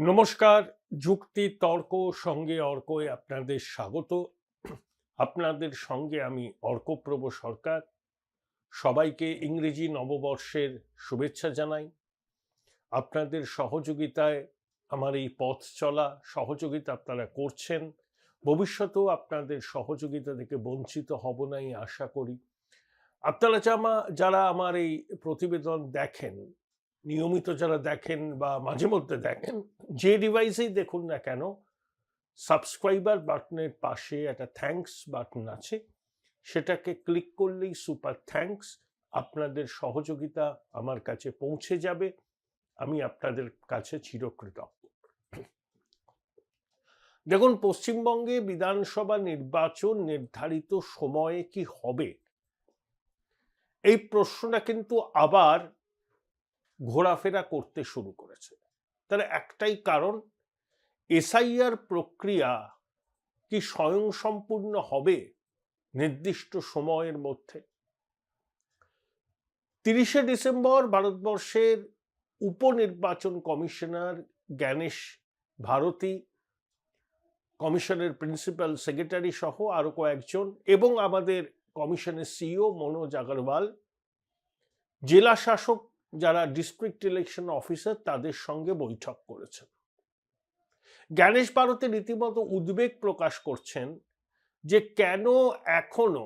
নমস্কার। যুক্তি তর্ক সঙ্গে অর্কয় আপনাদের স্বাগত। আপনাদের সঙ্গে আমি অর্কপ্রভ সরকার। সবাইকে ইংরেজি নববর্ষের শুভেচ্ছা জানাই। আপনাদের সহযোগিতায় আমার এই পথ চলা, সহযোগিতা আপনারা করছেন। ভবিষ্যতেও আপনাদের সহযোগিতা থেকে বঞ্চিত হব না এই আশা করি। আপনারা যারা আমার এই প্রতিবেদন দেখেন, নিয়মিত যারা দেখেন বা মাঝে মধ্যে দেখেন, যে ডিভাইসেই দেখুন না কেন, সাবস্ক্রাইবার বাটনের পাশে একটা থ্যাঙ্কস বাটন আছে, সেটাকে ক্লিক করলেই সুপার থ্যাঙ্কস। আপনাদের সহযোগিতা আমার কাছে পৌঁছে যাবে, আমি আপনাদের কাছে চিরকৃতজ্ঞ। দেখুন, পশ্চিমবঙ্গে বিধানসভা নির্বাচন নির্ধারিত সময়ে কি হবে, এই প্রশ্নটা কিন্তু আবার ঘোরাফেরা করতে শুরু করেছে। তার একটাই কারণ, এসআইআর প্রক্রিয়া কি স্বয়ংসম্পূর্ণ হবে নির্দিষ্ট সময়ের মধ্যে? 30শে ডিসেম্বর ভারতবর্ষের উপনির্বাচন কমিশনার জ্ঞানেশ ভারতী, কমিশনের প্রিন্সিপাল সেক্রেটারি সহ আরো কয়েকজন এবং আমাদের কমিশনের সিইও মনোজ আগরওয়াল, জেলা শাসক যারা ডিস্ট্রিক্ট ইলেকশন অফিসার, তাদের সঙ্গে বৈঠক করেছেন। জ্ঞানেশ ভারতী রীতিমতো উদ্বেগ প্রকাশ করছেন যে কেন এখনো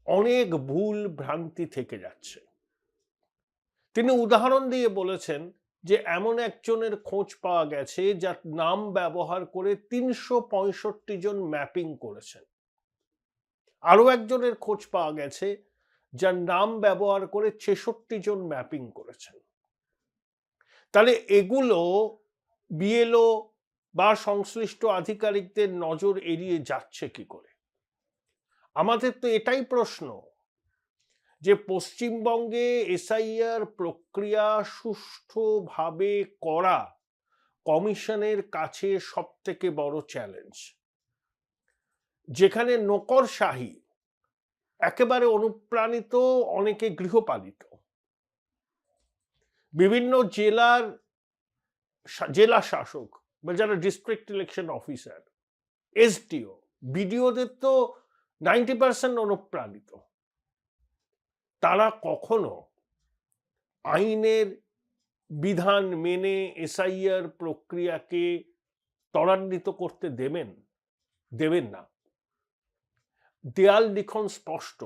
অনেক ভুল ভ্রান্তি থেকে যাচ্ছে। তিনি উদাহরণ দিয়ে বলেছেন যে এমন একজনের খোঁজ পাওয়া গেছে যার নাম ব্যবহার করে ৩৬৫ জন ম্যাপিং করেছেন। আরো একজনের খোঁজ পাওয়া গেছে যার নাম ব্যবহার করে ৬৬ জন ম্যাপিং করেছেন। তাহলে এগুলো বিএলও বা সংশ্লিষ্ট আধিকারিকদের নজর এড়িয়ে যাচ্ছে কি করে? আমাদের তো এটাই প্রশ্ন যে পশ্চিমবঙ্গে এসআইআর প্রক্রিয়া সুষ্ঠুভাবে করা কমিশনের কাছে সবথেকে বড় চ্যালেঞ্জ। যেখানে নকরশাহী একেবারে অনুপ্রাণিত, অনেকে গৃহপালিত, বিভিন্ন জেলা শাসক বা যারা ডিস্ট্রিক্ট ইলেকশন অফিসার, এসডিও, বিডিওদের তো 90% অনুপ্রাণিত। তারা কখনো আইনের বিধান মেনে এসআইআর প্রক্রিয়াকে ত্বরান্বিত করতে দেবেন না। দেয়াল লিখন স্পষ্ট।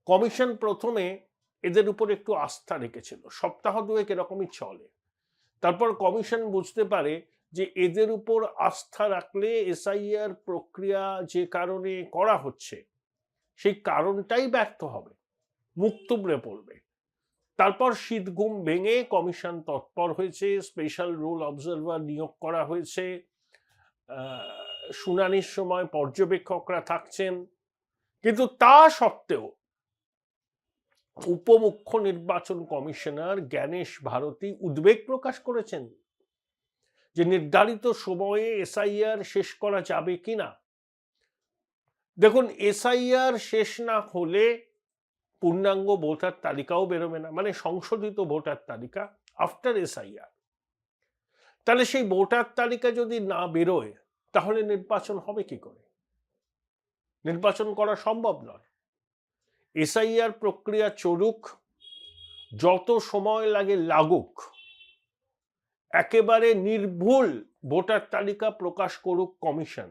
কমিশন প্রথমে এদের উপর একটু আস্থা রেখেছিল, সপ্তাহ দুয়েক এরকমই চলে। তারপর কমিশন বুঝতে পারে যে এদের উপর আস্থা রাখলে এসআইআর প্রক্রিয়া যে কারণে করা হচ্ছে সেই কারণটাই ব্যর্থ হবে, মুখ থুবড়ে পড়বে। তারপর শীত ঘুম ভেঙে কমিশন তৎপর হয়েছে, স্পেশাল রুল অবজারভার নিয়োগ করা হয়েছে, শুনানির সময় পর্যবেক্ষকরা থাকছেন। কিন্তু তা সত্ত্বেও উপমুখ্য নির্বাচন কমিশনার জ্ঞানেশ ভারতী উদ্বেগ প্রকাশ করেছেন যে নির্ধারিত সময়ে এসআইআর শেষ করা যাবে কিনা। দেখুন, এসআইআর শেষ না হলে পূর্ণাঙ্গ ভোটার তালিকাও বেরোবে না, মানে সংশোধিত ভোটার তালিকা আফটার এসআইআর। তাহলে সেই ভোটার তালিকা যদি না বেরোয় তাহলে নির্বাচন হবে কি করে? নির্বাচন করা সম্ভব নয়। এসআইআর প্রক্রিয়া চলুক, যত সময় লাগে লাগুক, একেবারে নির্ভুল ভোটার তালিকা প্রকাশ করুক কমিশন।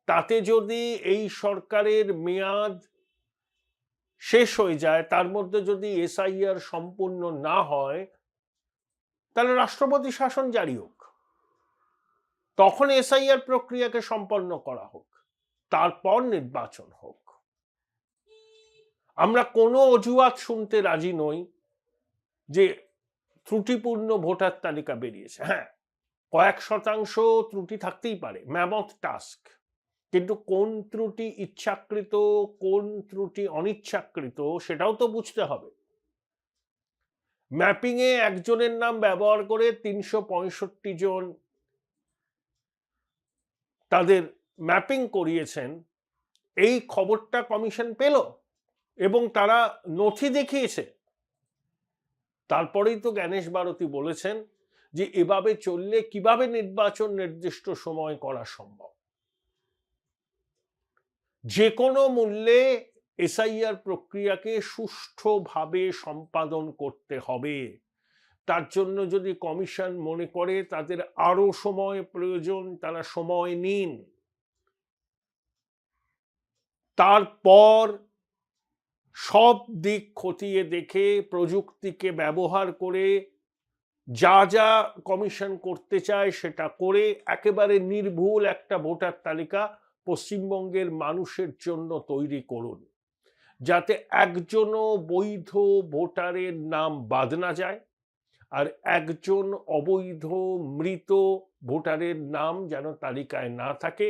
তাতে যদি এই সরকারের মেয়াদ শেষ হয়ে যায়, তার মধ্যে যদি এসআইআর সম্পূর্ণ না হয়, তাহলে রাষ্ট্রপতি শাসন জারি হোক, তখন এসআইআর প্রক্রিয়াকে সম্পন্ন করা হোক, তারপর নির্বাচন হোক। আমরা কোনো অজুহাত শুনতে রাজি নই যে ত্রুটিপূর্ণ ভোটার তালিকা বেরিয়েছে। হ্যাঁ, কয়েক শতাংশ ত্রুটি থাকতেই পারে, ম্যামথ টাস্ক, কিন্তু কোন ত্রুটি ইচ্ছাকৃত, কোন ত্রুটি অনিচ্ছাকৃত, সেটাও তো বুঝতে হবে। ম্যাপিংয়ে একজনের নাম ব্যবহার করে ৩৬৫ জন তাদের ম্যাপিং করিয়েছেন, এই খবরটা কমিশন পেল এবং তারা নথি দেখিয়েছে। তারপরেই তো জ্ঞানেশ ভারতী বলেছেন যে এভাবে চললে কিভাবে নির্বাচন নির্দিষ্ট সময় করা সম্ভব। যে কোনো মূল্যে এসআইআর প্রক্রিয়াকে সুষ্ঠুভাবে সম্পাদন করতে হবে। তার জন্য যদি কমিশন মনে করে তাদের আরো সময় প্রয়োজন, তারা সময় নিন। তারপর সব দিক খতিয়ে দেখে প্রযুক্তিকে ব্যবহার করে যা যা কমিশন করতে চায় সেটা করে একেবারে নির্ভুল একটা ভোটার তালিকা পশ্চিমবঙ্গের মানুষের জন্য তৈরি করুন, যাতে একজনও বৈধ ভোটারের নাম বাদ না যায়, আর একজন অবৈধ মৃত ভোটারের নাম যেন তালিকায় না থাকে।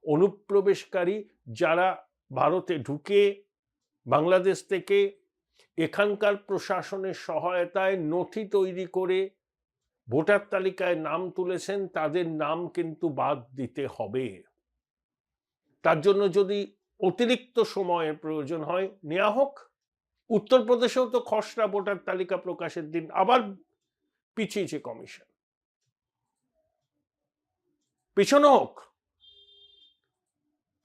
অনুপ্রবেশকারী যারা ভারতে ঢুকে বাংলাদেশ থেকে এখানকার প্রশাসনের সহায়তায় নথি তৈরি করে ভোটার তালিকায় নাম তুলেছেন, তাদের নাম কিন্তু বাদ দিতে হবে। তার জন্য যদি অতিরিক্ত সময়ের প্রয়োজন হয় নেওয়া হোক। উত্তরপ্রদেশেও তো খসড়া ভোটার তালিকা প্রকাশের দিন আবার পিছিয়েছে কমিশন, পিছনো হোক।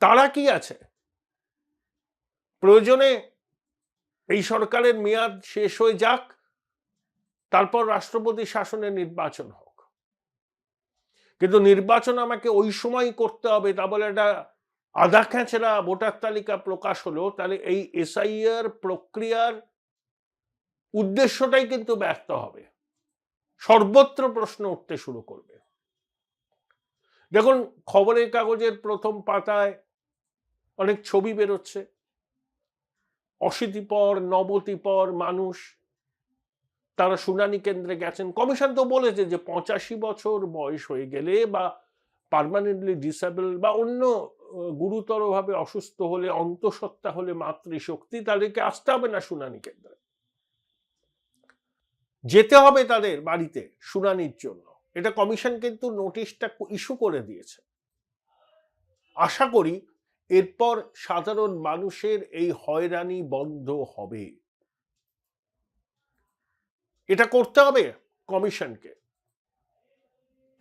তারা কি আছে, প্রয়োজনে এই সরকারের মেয়াদ শেষ হয়ে যাক, তারপর রাষ্ট্রপতি শাসনে নির্বাচন হোক। কিন্তু নির্বাচন আমাকে ওই সময় করতে হবে তা বলে একটা আধা খেঁচড়া ভোটার তালিকা প্রকাশ হলো, তাহলে এই এসআইআর প্রক্রিয়ার উদ্দেশ্যটাই কিন্তু ব্যর্থ হবে। সর্বত্র প্রশ্ন উঠতে শুরু করবে। দেখুন, খবরের কাগজের প্রথম পাতায় অনেক ছবি বেরোচ্ছে, অশীতিপর নবতিপর মানুষ, তারা শুনানি কেন্দ্রে গেছেন। কমিশন তো বলেছে যে 85 বছর বয়স হয়ে গেলে বা পার্মানেন্টলি ডিসেবল বা অন্য গুরুতরভাবে অসুস্থ হলে, অন্তঃসত্ত্বা হলে মাতৃশক্তি, তাদেরকে আসতে হবে না শুনানি কেন্দ্রে, যেতে হবে তাদের বাড়িতে শুনানির জন্য। এটা কমিশন কিন্তু নোটিশটা ইস্যু করে দিয়েছে। আশা করি এরপর সাধারণ মানুষের এই হয়রানি বন্ধ হবে। এটা করতে হবে কমিশনকে।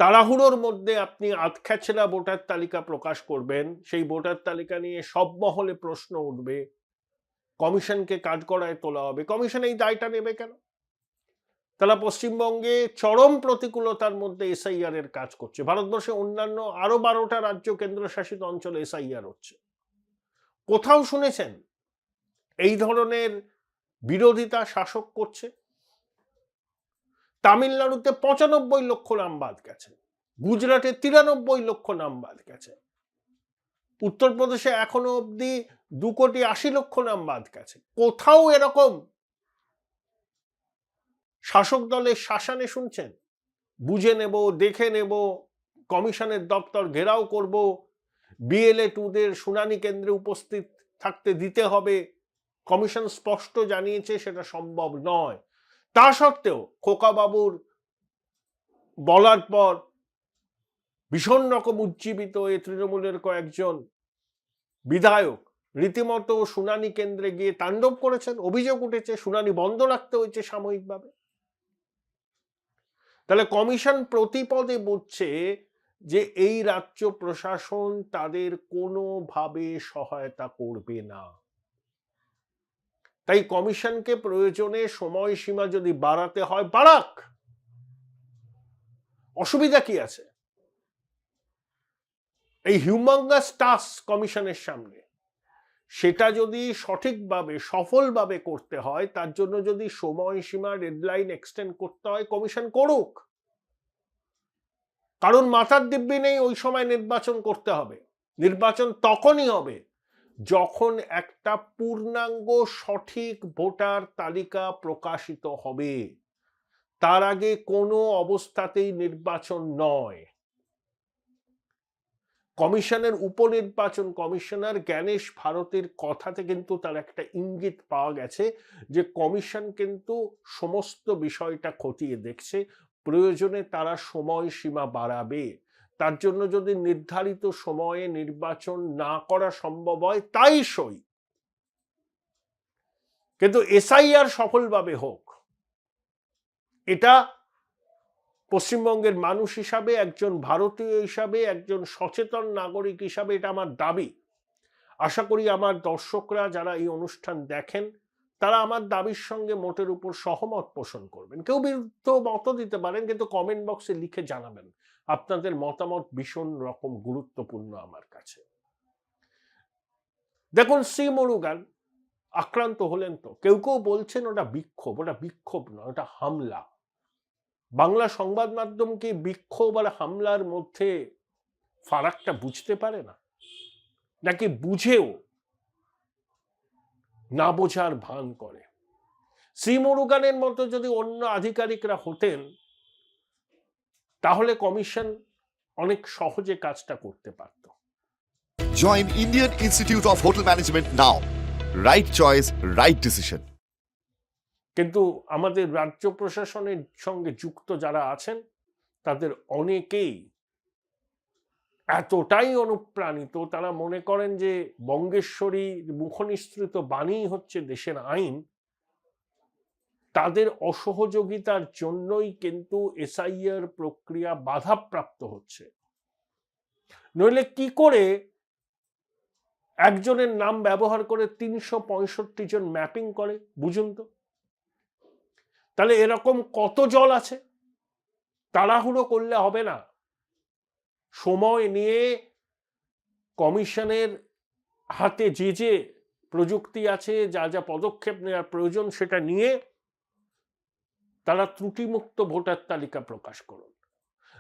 তাড়াহুড়োর মধ্যে আপনি আধখ্যাচড়া ভোটার তালিকা প্রকাশ করবেন, সেই ভোটার তালিকা নিয়ে সব মহলে প্রশ্ন উঠবে, কমিশনকে কাঠগড়ায় তোলা হবে। কমিশন এই দায়টা নেবে কেন? তারা পশ্চিমবঙ্গে চরম প্রতিকূলতার মধ্যে এসআইআর এর কাজ করছে। ভারতবর্ষে অন্যান্য আরো 12টা রাজ্য কেন্দ্রশাসিত অঞ্চলে এসআইআর হচ্ছে। কোথাও শুনেছেন এই ধরনের বিরোধিতা শাসক করছে? তামিলনাড়ুতে 95 লক্ষ নাম বাদ গেছে, গুজরাটে 93 লক্ষ নাম বাদ গেছে, উত্তরপ্রদেশে এখনো অব্দি 2,80,00,000 নাম বাদ গেছে। কোথাও এরকম শাসক দলের শাসনে শুনছেন? বুঝে নেব, দেখে নেব, কমিশনের দপ্তর ঘেরাও করব, বিএলএ 2দের শুনানি কেন্দ্রে উপস্থিত থাকতে দিতে হবে। কমিশন স্পষ্ট জানিয়েছে সেটা সম্ভব নয়। তা সত্ত্বেও খোকাবাবুর বলার পর ভীষণ রকম উজ্জীবিত এই তৃণমূলের কয়েকজন বিধায়ক রীতিমতো শুনানি কেন্দ্রে গিয়ে তাণ্ডব করেছেন। অভিযোগ উঠেছে শুনানি বন্ধ রাখতে হয়েছে সাময়িকভাবে। তাহলে কমিশন প্রতিপদে বুঝছে যে এই রাজ্য প্রশাসন তাদের কোনোভাবে সহায়তা করবে না। তাই কমিশনকে প্রয়োজনে সময়সীমা যদি বাড়াতে হয় বাড়াক, অসুবিধা কি আছে? এই হিউম্যাঙ্গাস টাস্ক কমিশনের সামনে, সেটা যদি সঠিকভাবে সফলভাবে করতে হয়, তার জন্য যদি সময়সীমা ডেডলাইন এক্সটেন্ড করতে হয়, কমিশন করুক। কারণ মাথার দিব্যি নেই ওই সময় নির্বাচন করতে হবে। নির্বাচন তখনই হবে যখন একটা পূর্ণাঙ্গ সঠিক ভোটার তালিকা প্রকাশিত হবে। তার আগে কোনো অবস্থাতেই নির্বাচন নয়। কমিশনের উপনির্বাচন কমিশনার জ্ঞানেশ ভারতের কথাতে কিন্তু তার একটা ইঙ্গিত পাওয়া গেছে যে কমিশন কিন্তু সমস্ত বিষয়টা খতিয়ে দেখছে, প্রয়োজনে তারা সময়সীমা বাড়াবে। তার জন্য যদি নির্ধারিত সময়ে নির্বাচন না করা সম্ভব হয় তাই সই, কিন্তু এসআইআর সফলভাবে হোক, এটা পশ্চিমবঙ্গের মানুষ হিসাবে, একজন ভারতীয় হিসাবে, একজন সচেতন নাগরিক হিসাবে এটা আমার দাবি। আশা করি আমার দর্শকরা যারা এই অনুষ্ঠান দেখেন তারা আমার দাবির সঙ্গে মোটের উপর সহমত পোষণ করবেন। কেউ বিরুদ্ধ মত দিতে পারেন, কিন্তু কমেন্ট বক্সে লিখে জানাবেন। আপনাদের মতামত ভীষণ রকম গুরুত্বপূর্ণ আমার কাছে। দেখুন, সি মুরুগান আক্রান্ত হলেন, তো কেউ কেউ বলছেন ওটা বিক্ষোভ। ওটা বিক্ষোভ নয়, ওটা হামলা। বাংলা সংবাদ মাধ্যম কি বিক্ষোভ আর হামলার মধ্যে ফারাকটা বুঝতে পারে না, নাকি বুঝেও না বোঝার ভান করে? সি মুরুগানের মতো যদি অন্য আধিকারিকরা হতেন তাহলে কমিশন অনেক সহজে কাজটা করতে পারত। Join Indian Institute of Hotel Management now. Right choice, right decision. কিন্তু আমাদের রাজ্য প্রশাসনের সঙ্গে যুক্ত যারা আছেন তাদের অনেকেই এতটাই অনুপ্রাণিত, তারা মনে করেন যে বঙ্গেশ্বরী মুখনিসৃত বাণী হচ্ছে দেশের আইন। তাদের অসহযোগিতার জন্যই কিন্তু এসআইআর প্রক্রিয়া বাধাপ্রাপ্ত হচ্ছে। নইলে কি করে একজনের নাম ব্যবহার করে ৩৬৫ জন ম্যাপিং করে বুঝুন তো? তাহলে এরকম কত জল আছে? তাড়াহুড়ো করলে হবে না। সময় নিয়ে কমিশনের হাতে যে যে প্রযুক্তি আছে, যা যা পদক্ষেপ নেওয়ার প্রয়োজন সেটা নিয়ে তারা ত্রুটিমুক্ত ভোটার তালিকা প্রকাশ করুন।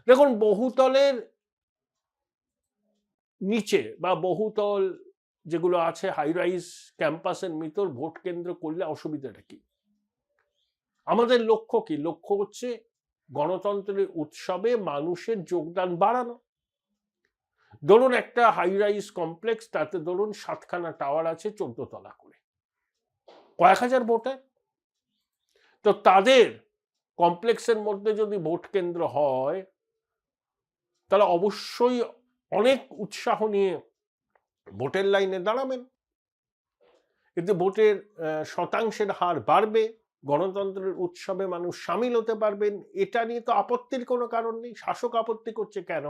দেখুন, বহুতলের নিচে বা বহুতল যেগুলো আছে হাই রাইজ ক্যাম্পাসের ভিতর ভোট কেন্দ্র করলে অসুবিধাটা কি? আমাদের লক্ষ্য কি? লক্ষ্য হচ্ছে গণতন্ত্রের উৎসবে মানুষের যোগদান বাড়ানো। ধরুন একটা হাই রাইজ কমপ্লেক্স, তাতে ধরুন 7খানা টাওয়ার আছে, 14 তলা করে, কয়েক হাজার ভোটার। তো তাদের কমপ্লেক্সের মধ্যে যদি ভোট কেন্দ্র হয় তাহলে অবশ্যই অনেক উৎসাহ নিয়ে ভোটের লাইনে দাঁড়াবেন। এতে ভোটের শতাংশের হার বাড়বে, গণতন্ত্রের উৎসবে মানুষ সামিল হতে পারবেন। এটা নিয়ে তো আপত্তির কোনো কারণ নেই। শাসক আপত্তি করছে কেন?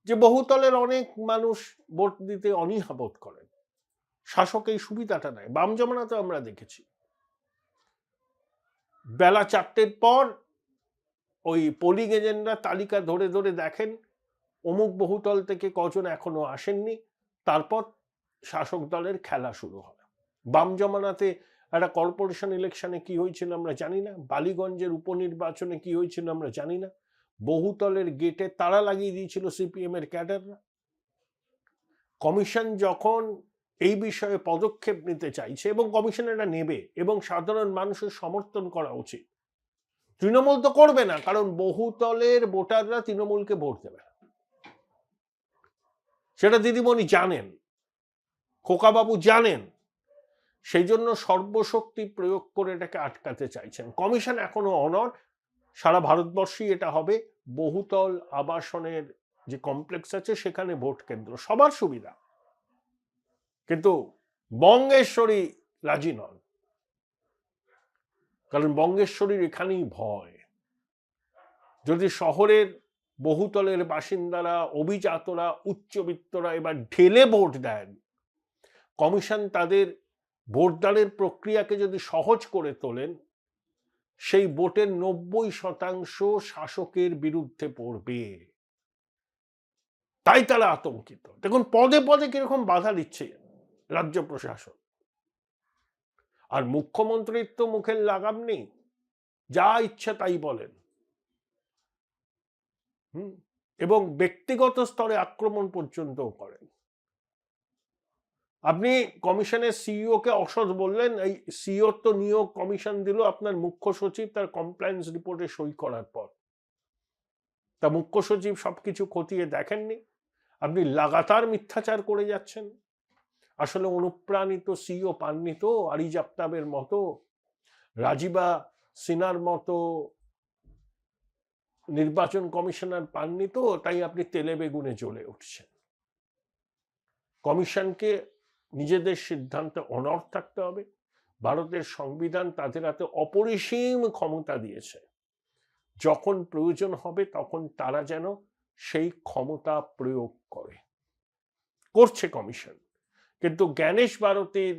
যে বহুতলের অনেক মানুষ ভোট দিতে অনীহা বোধ করেন, শাসক এই সুবিধাটা নেয়। বাম জমানাতে আমরা দেখেছি বেলা 4টের পর ওই পোলিং এজেন্টরা তালিকা ধরে ধরে দেখেন অমুক বহুতল থেকে কজন এখনো আসেননি, তারপর শাসক দলের খেলা শুরু হয়। বাম জমানাতে একটা কর্পোরেশন ইলেকশনে কি হয়েছিল আমরা জানি না, বালিগঞ্জের উপনির্বাচনে কি হয়েছিল আমরা জানি না, বহুতলের গেটে তালা লাগিয়ে দিয়েছিল সিপিএম এর ক্যাডাররা। কমিশন যখন এই বিষয়ে পদক্ষেপ নিতে চাইছে, এবং কমিশন এটা নেবে, এবং সাধারণ মানুষের সমর্থন করা উচিত। তৃণমূল তো করবে না, কারণ বহুতলের ভোটাররা তৃণমূলকে ভোট দেবে না, সেটা দিদিমণি জানেন, খোকাবাবু জানেন। সেই জন্য সর্বশক্তি প্রয়োগ করে এটাকে আটকাতে চাইছেন। কমিশন এখনো অনড়। সারা ভারতবর্ষেই এটা হবে। বহুতল আবাসনের যে কমপ্লেক্স আছে সেখানে ভোট কেন্দ্র, সবার সুবিধা। কিন্তু বঙ্গেশ্বরী রাজি নন, কারণ বঙ্গেশ্বরীর এখানেই ভয়। যদি শহরের বহুতলের বাসিন্দারা, অভিজাতরা, উচ্চবিত্তরা এবার ঢেলে ভোট দেন, কমিশন তাদের ভোটদানের প্রক্রিয়াকে যদি সহজ করে তোলেন, সেই ভোটের 90% শাসকের বিরুদ্ধে পড়বে। তাই তারা আতঙ্কিত। দেখুন, পদে পদে কিরকম বাধা দিচ্ছে রাজ্য প্রশাসন। আর মুখ্যমন্ত্রীর তো মুখের লাগাম নেই, যা ইচ্ছা তাই বলেন। এবং ব্যক্তিগত স্তরে আক্রমণ পর্যন্ত করেন। আপনি কমিশনের সিইও কে অসৎ বললেন, এই সিইও তো নিয়োগ কমিশন দিল আপনার মুখ্য সচিব তার কমপ্লায়েন্স রিপোর্টে সই করার পর। তা মুখ্য সচিব সবকিছু খতিয়ে দেখেননি, আপনি লাগাতার মিথ্যাচার করে যাচ্ছেন। আসলে অনুপ্রাণিত সিইও পাননি তো, আরিজ আফতাবের মতো, রাজীবা সিনহার মতো নির্বাচন কমিশনার পাননি তো, তাই আপনি তেলে বেগুনে জ্বলে উঠছেন। কমিশনকে নিজেদের সিদ্ধান্তে অনড় থাকতে হবে। ভারতের সংবিধান তাদের হাতে অপরিসীম ক্ষমতা দিয়েছে। যখন প্রয়োজন হবে তখন তারা যেন সেই ক্ষমতা প্রয়োগ করছে কমিশন। কিন্তু জ্ঞানেশ ভারতের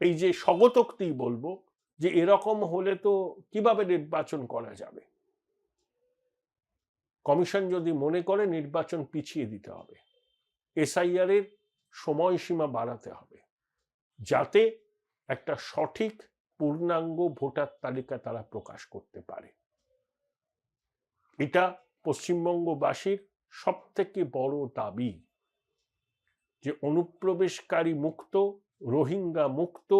এই যে স্বগতোক্তি বলবো যে এরকম হলে তো কিভাবে নির্বাচন করা যাবে, কমিশন যদি মনে করে নির্বাচন পিছিয়ে দিতে হবে, এসআইআর এর সময়সীমা বাড়াতে হবে, যাতে একটা সঠিক পূর্ণাঙ্গ ভোটার তালিকা তারা প্রকাশ করতে পারে। এটা পশ্চিমবঙ্গবাসীর সব থেকে বড় দাবি যে অনুপ্রবেশকারী মুক্ত, রোহিঙ্গা মুক্ত,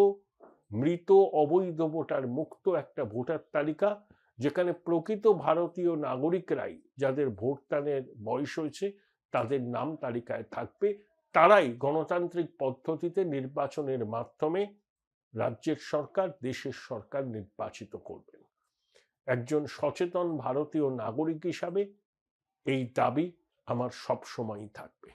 মৃত অবৈধ ভোটার মুক্ত একটা ভোটার তালিকা, যেখানে প্রকৃত ভারতীয় নাগরিকরাই যাদের ভোটদানের বয়স হয়েছে তাদের নাম তালিকায় থাকবে, তারাই গণতান্ত্রিক পদ্ধতিতে নির্বাচনের মাধ্যমে রাজ্যের সরকার, দেশের সরকার নির্বাচিত করবেন। একজন সচেতন ভারতীয় নাগরিক হিসাবে এই দাবি আমার সব সময়ই থাকবে।